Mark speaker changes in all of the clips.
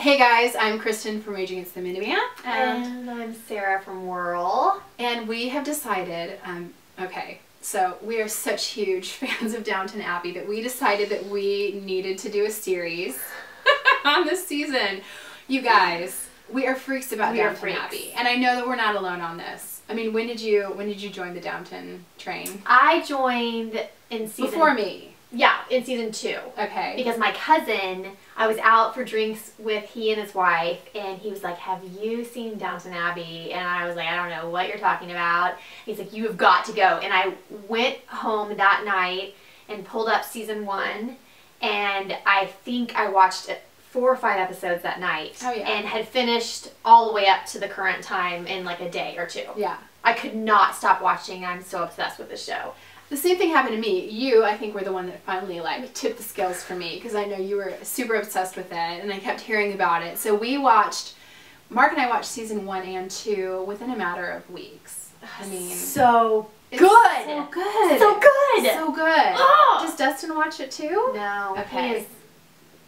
Speaker 1: Hey guys, I'm Kristen from Rage Against the Minivan.
Speaker 2: And I'm Sarah from Whirl.
Speaker 1: And we have decided, okay, so we are such huge fans of Downton Abbey that we decided that we needed to do a series on this season. You guys, we are freaks about Downton Abbey. And I know that we're not alone on this. I mean, when did you join the Downton train?
Speaker 2: I joined in season...
Speaker 1: Before me.
Speaker 2: Yeah, in season 2.
Speaker 1: Okay.
Speaker 2: Because my cousin, I was out for drinks with he and his wife, and he was like, have you seen Downton Abbey? And I was like, I don't know what you're talking about. He's like, you have got to go. And I went home that night and pulled up season 1, and I think I watched 4 or 5 episodes that night.
Speaker 1: Oh, yeah.
Speaker 2: And had finished all the way up to the current time in like a day or 2.
Speaker 1: Yeah.
Speaker 2: I could not stop watching. I'm so obsessed with the show.
Speaker 1: The same thing happened to me. You, I think, were the one that finally, like, tipped the scales for me, because I know you were super obsessed with it, and I kept hearing about it. So we watched, Mark and I watched season 1 and 2 within a matter of weeks. I mean...
Speaker 2: So good!
Speaker 1: So good!
Speaker 2: So good!
Speaker 1: So good!
Speaker 2: Oh!
Speaker 1: Does Dustin watch it too?
Speaker 2: No.
Speaker 1: Okay.
Speaker 2: He has,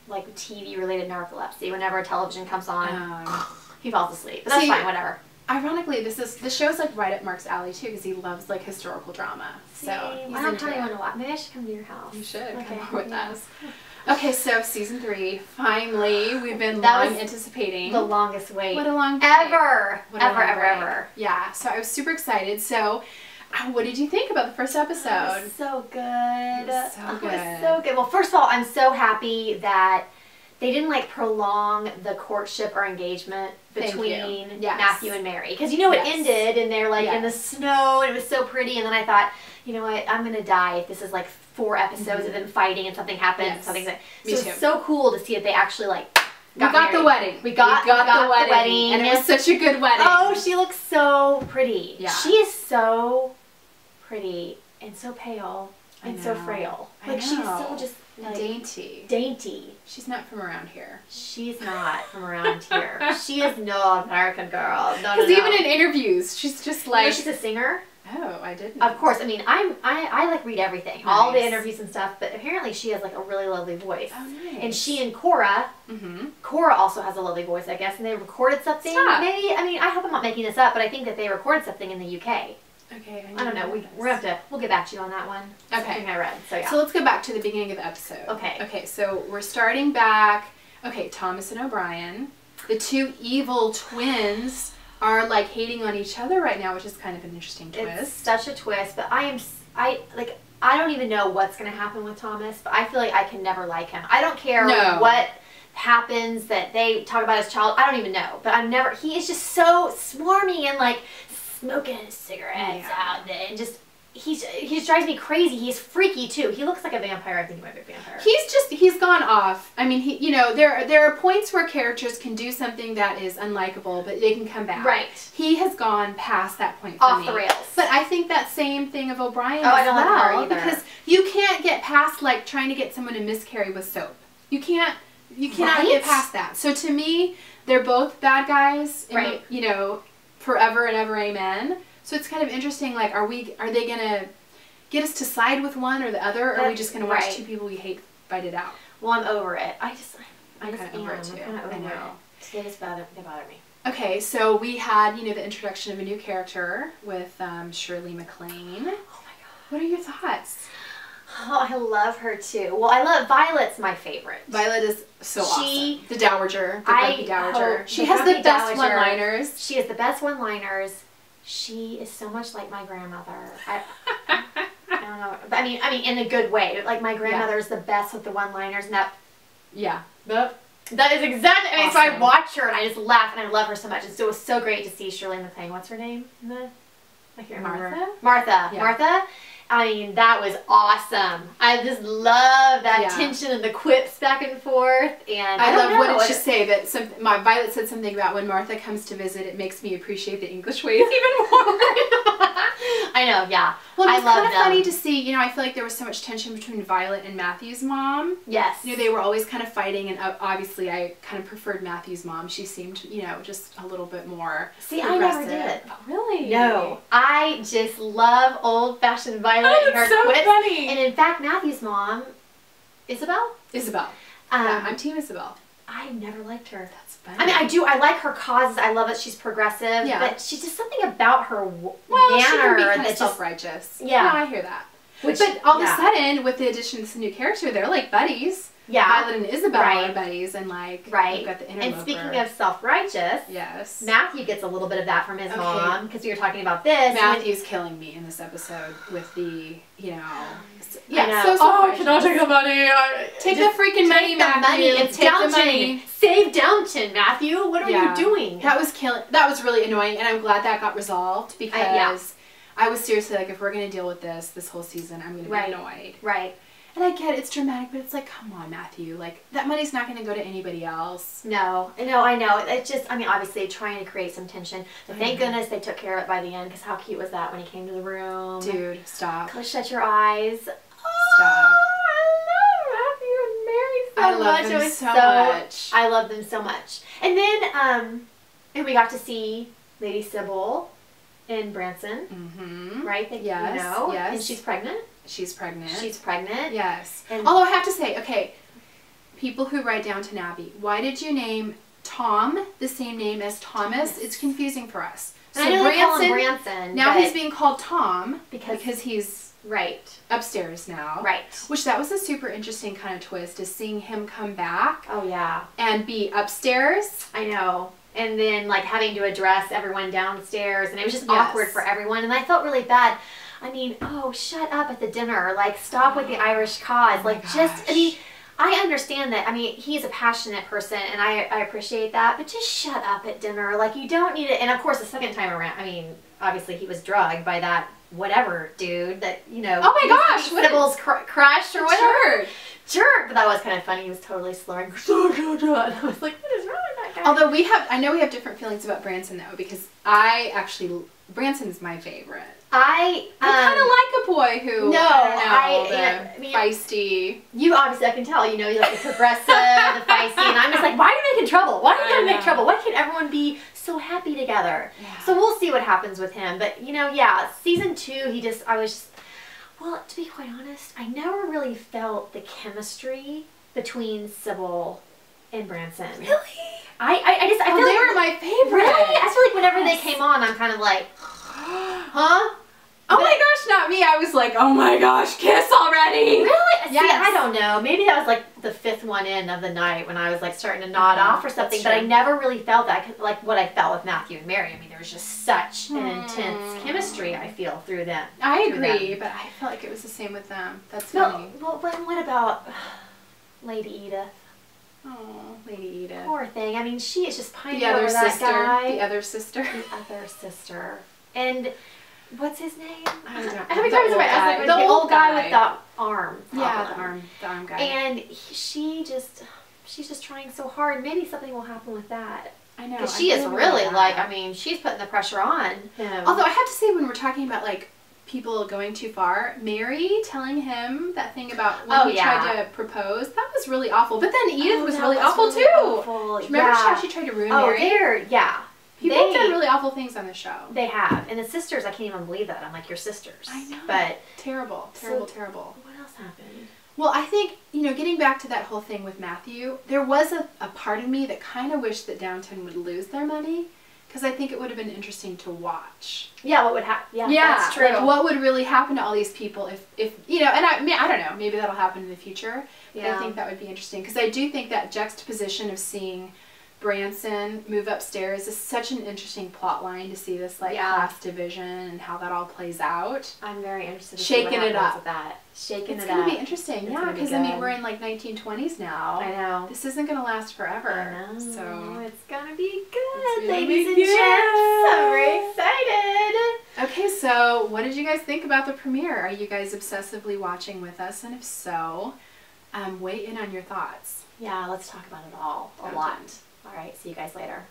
Speaker 2: like, TV-related narcolepsy. Whenever television comes on, he falls asleep. But that's fine, whatever.
Speaker 1: Ironically, the show's like right up Mark's alley too, because he loves like historical drama. So
Speaker 2: I don't tell anyone to watch. Maybe I should come to your house.
Speaker 1: You should
Speaker 2: come
Speaker 1: over with us. Okay, so season 3, finally, we've been anticipating.
Speaker 2: The longest wait.
Speaker 1: What a long
Speaker 2: ever.
Speaker 1: Yeah, so I was super excited. So, what did you think about the first episode?
Speaker 2: It was so good.
Speaker 1: It was so good.
Speaker 2: It was so good. Well, first of all, I'm so happy that they didn't like prolong the courtship or engagement between Matthew and Mary. Because you know it ended and they're like in the snow and it was so pretty, and then I thought, you know what, I'm going to die if this is like 4 episodes of them fighting and something happens.
Speaker 1: Yes.
Speaker 2: It's so cool to see that they actually like
Speaker 1: got the wedding.
Speaker 2: We got the wedding.
Speaker 1: And it was such a good wedding.
Speaker 2: Oh, she looks so pretty.
Speaker 1: Yeah.
Speaker 2: She is so pretty and so pale and so frail. Like she's so just like dainty.
Speaker 1: She's not from around here.
Speaker 2: She's not from around here. She is no American girl. No,
Speaker 1: because even in interviews, she's just like...
Speaker 2: You know she's a singer?
Speaker 1: Oh, I didn't.
Speaker 2: Of course. I mean, I like read everything. Nice. All the interviews and stuff, but apparently she has like a really lovely voice.
Speaker 1: Oh, nice.
Speaker 2: And she and Cora, Cora also has a lovely voice, I guess, and they recorded something.
Speaker 1: Stop.
Speaker 2: Maybe, I mean, I hope I'm not making this up, but I think that they recorded something in the UK.
Speaker 1: Okay.
Speaker 2: I don't know. We'll get back to you on that one.
Speaker 1: Okay.
Speaker 2: Something I read. So yeah.
Speaker 1: So let's go back to the beginning of the episode.
Speaker 2: Okay.
Speaker 1: Okay. So we're starting back. Okay. Thomas and O'Brien, the 2 evil twins, are like hating on each other right now, which is kind of an interesting twist.
Speaker 2: It's such a twist, but I don't even know what's going to happen with Thomas, but I feel like I can never like him. I don't care what happens, that they talk about his child. I don't even know, but he is just so swarmy and like smoking his cigarettes out there, and just he just drives me crazy. He's freaky too. He looks like a vampire. I think he might be a vampire.
Speaker 1: He's gone off. I mean, there are points where characters can do something that is unlikable, but they can come back.
Speaker 2: Right.
Speaker 1: He has gone past that point for
Speaker 2: off
Speaker 1: me.
Speaker 2: the rails.
Speaker 1: But I think that same thing of O'Brien
Speaker 2: I don't like her either.
Speaker 1: because you can't get past like trying to get someone to miscarry with soap. You cannot get past that. So to me, they're both bad guys.
Speaker 2: Right.
Speaker 1: Forever and ever, amen. So it's kind of interesting, like, are they gonna get us to side with one or the other, or are we just gonna watch 2 people we hate fight it out?
Speaker 2: Well, I'm over it. I'm
Speaker 1: kind of over it too. I know.
Speaker 2: They bother me.
Speaker 1: Okay, so we had, the introduction of a new character with Shirley MacLaine. Oh my god. What are your thoughts?
Speaker 2: Oh, I love her too. Well, Violet's my favorite.
Speaker 1: Violet is so awesome. The Dowager, the grumpy Dowager. She has the best one-liners.
Speaker 2: She has the best one-liners. She is so much like my grandmother. I don't know. But I mean, in a good way. Like, my grandmother is the best with the one-liners, and that...
Speaker 1: Yeah.
Speaker 2: That is exactly... I mean, so I watch her, and I just laugh, and I love her so much. It was so great to see Shirley MacLaine. What's her name? I can't remember. Martha. Yeah. Martha. I mean, that was awesome. I just love that tension and the quips back and forth. And I love
Speaker 1: what did she say? That Violet said something about when Martha comes to visit, it makes me appreciate the English ways even more.
Speaker 2: I know, yeah.
Speaker 1: Well, it's kind of funny to see, I feel like there was so much tension between Violet and Matthew's mom.
Speaker 2: Yes.
Speaker 1: They were always kind of fighting, and obviously I kind of preferred Matthew's mom. She seemed, just a little bit more
Speaker 2: I never did.
Speaker 1: Oh, really?
Speaker 2: No. I just love old-fashioned Violet and her quips.
Speaker 1: Funny.
Speaker 2: And in fact, Matthew's mom, Isabel?
Speaker 1: Yeah, I'm Team Isabel.
Speaker 2: I never liked her.
Speaker 1: That's funny.
Speaker 2: I mean, I do. I like her causes. I love that she's progressive.
Speaker 1: Yeah.
Speaker 2: But she's just something about her
Speaker 1: well,
Speaker 2: manner
Speaker 1: she can be kind of
Speaker 2: that's
Speaker 1: self-righteous.
Speaker 2: Yeah.
Speaker 1: No, I hear that.
Speaker 2: Which,
Speaker 1: but all of a sudden, with the addition of this new character, they're like buddies.
Speaker 2: Yeah.
Speaker 1: Violet and Isabel are buddies, and like, we've got the interloper.
Speaker 2: And speaking of self-righteous,
Speaker 1: yes,
Speaker 2: Matthew gets a little bit of that from his mom, because we were talking about this.
Speaker 1: Matthew's killing me in this episode with the, you know,
Speaker 2: yeah,
Speaker 1: so
Speaker 2: I cannot take the money.
Speaker 1: Take the freaking money, Matthew.
Speaker 2: It's Downton. Save Downton, Matthew. What are you doing?
Speaker 1: That was That was really annoying, and I'm glad that got resolved, because I was seriously like, if we're going to deal with this whole season, I'm going to be annoyed.
Speaker 2: Right.
Speaker 1: And I get it's dramatic, but it's like, come on, Matthew. Like, that money's not going to go to anybody else.
Speaker 2: No, I know. It's just, I mean, obviously trying to create some tension. But thank goodness they took care of it by the end, because how cute was that when he came to the room?
Speaker 1: Dude, stop.
Speaker 2: Shut your eyes.
Speaker 1: Stop.
Speaker 2: I love Matthew and Mary so much.
Speaker 1: I love them so much.
Speaker 2: I love them so much. And then, and we got to see Lady Sybil in Branson.
Speaker 1: Mm-hmm.
Speaker 2: Right?
Speaker 1: Yes.
Speaker 2: You know?
Speaker 1: Yes.
Speaker 2: And she's pregnant.
Speaker 1: She's pregnant.
Speaker 2: She's pregnant.
Speaker 1: Yes.
Speaker 2: And
Speaker 1: although I have to say, okay, people who write Downton Abbey, why did you name Tom the same name as Thomas? It's confusing for us.
Speaker 2: So I know they call him Branson.
Speaker 1: Now he's being called Tom because he's upstairs now.
Speaker 2: Right.
Speaker 1: Which that was a super interesting kind of twist, is seeing him come back.
Speaker 2: Oh yeah.
Speaker 1: And be upstairs.
Speaker 2: I know. And then like having to address everyone downstairs, and it was just awkward for everyone, and I felt really bad. I mean, oh, shut up at the dinner. Like, stop with the Irish cause. Like, just, I mean, I understand that. I mean, he's a passionate person, and I appreciate that. But just shut up at dinner. Like, you don't need it. And, of course, the second time around, I mean, obviously he was drugged by that whatever dude that, you know.
Speaker 1: Oh, my gosh.
Speaker 2: Sybil's crush or whatever.
Speaker 1: Jerk.
Speaker 2: But that was kind of funny. He was totally slurring. And I was like, what is wrong with that guy?
Speaker 1: Although I know we have different feelings about Branson, though, because Branson's my favorite. I kind of like a boy who, I mean, feisty.
Speaker 2: You obviously, I can tell, you know, you like the progressive, the feisty, and I'm just like, why are you making trouble? Why are you going to make trouble? Why can't everyone be so happy together? Yeah. So we'll see what happens with him. But, you know, yeah, season 2, well, to be quite honest, I never really felt the chemistry between Sybil and Branson.
Speaker 1: Really?
Speaker 2: I feel like
Speaker 1: they were my favorite.
Speaker 2: Really? I feel like whenever they came on, I'm kind of like, huh?
Speaker 1: Oh my gosh, not me. I was like, oh my gosh, kiss already.
Speaker 2: Really?
Speaker 1: Yes.
Speaker 2: See, I don't know. Maybe that was like the 5th one in of the night when I was like starting to nod off or something. But I never really felt that, like what I felt with Matthew and Mary. I mean, there was just such an intense chemistry, I feel, through them.
Speaker 1: I agree, but I felt like it was the same with them. That's funny.
Speaker 2: Well, what about Lady Edith?
Speaker 1: Oh, Lady Edith.
Speaker 2: Poor thing. I mean, she is just pining over that guy.
Speaker 1: The other sister.
Speaker 2: The other sister. And what's his name?
Speaker 1: I don't know.
Speaker 2: How many times have I asked him? The old guy with the arm.
Speaker 1: Yeah, the arm guy.
Speaker 2: And she's just trying so hard. Maybe something will happen with that.
Speaker 1: I know.
Speaker 2: Because she is really like, I mean, she's putting the pressure on him.
Speaker 1: Although I have to say, when we're talking about like people going too far, Mary telling him that thing about when he tried to propose, that was really awful. But then Edith was really awful too. Awful. Remember how she tried to ruin Mary? People have done really awful things on the show.
Speaker 2: They have. And the sisters, I can't even believe that. I'm like, your sisters.
Speaker 1: I know.
Speaker 2: But
Speaker 1: terrible. Terrible.
Speaker 2: What else happened?
Speaker 1: Well, I think, you know, getting back to that whole thing with Matthew, there was a part of me that kind of wished that Downton would lose their money, because I think it would have been interesting to watch.
Speaker 2: Yeah, what would happen? Yeah, that's true.
Speaker 1: Like, what would really happen to all these people if you know, and I don't know, maybe that'll happen in the future. But I think that would be interesting, because I do think that juxtaposition of seeing Branson move upstairs is such an interesting plot line to see this like class division and how that all plays out.
Speaker 2: I'm very interested in
Speaker 1: shaking it up.
Speaker 2: with that. Shaking it up.
Speaker 1: It's going to be interesting, because I mean we're in like 1920s now.
Speaker 2: I know.
Speaker 1: This isn't going to last forever.
Speaker 2: I know.
Speaker 1: So
Speaker 2: it's going to be good, ladies and gents. I'm very excited.
Speaker 1: Okay, so what did you guys think about the premiere? Are you guys obsessively watching with us? And if so, weigh in on your thoughts.
Speaker 2: Yeah, let's talk about it all a lot. All right, see you guys later.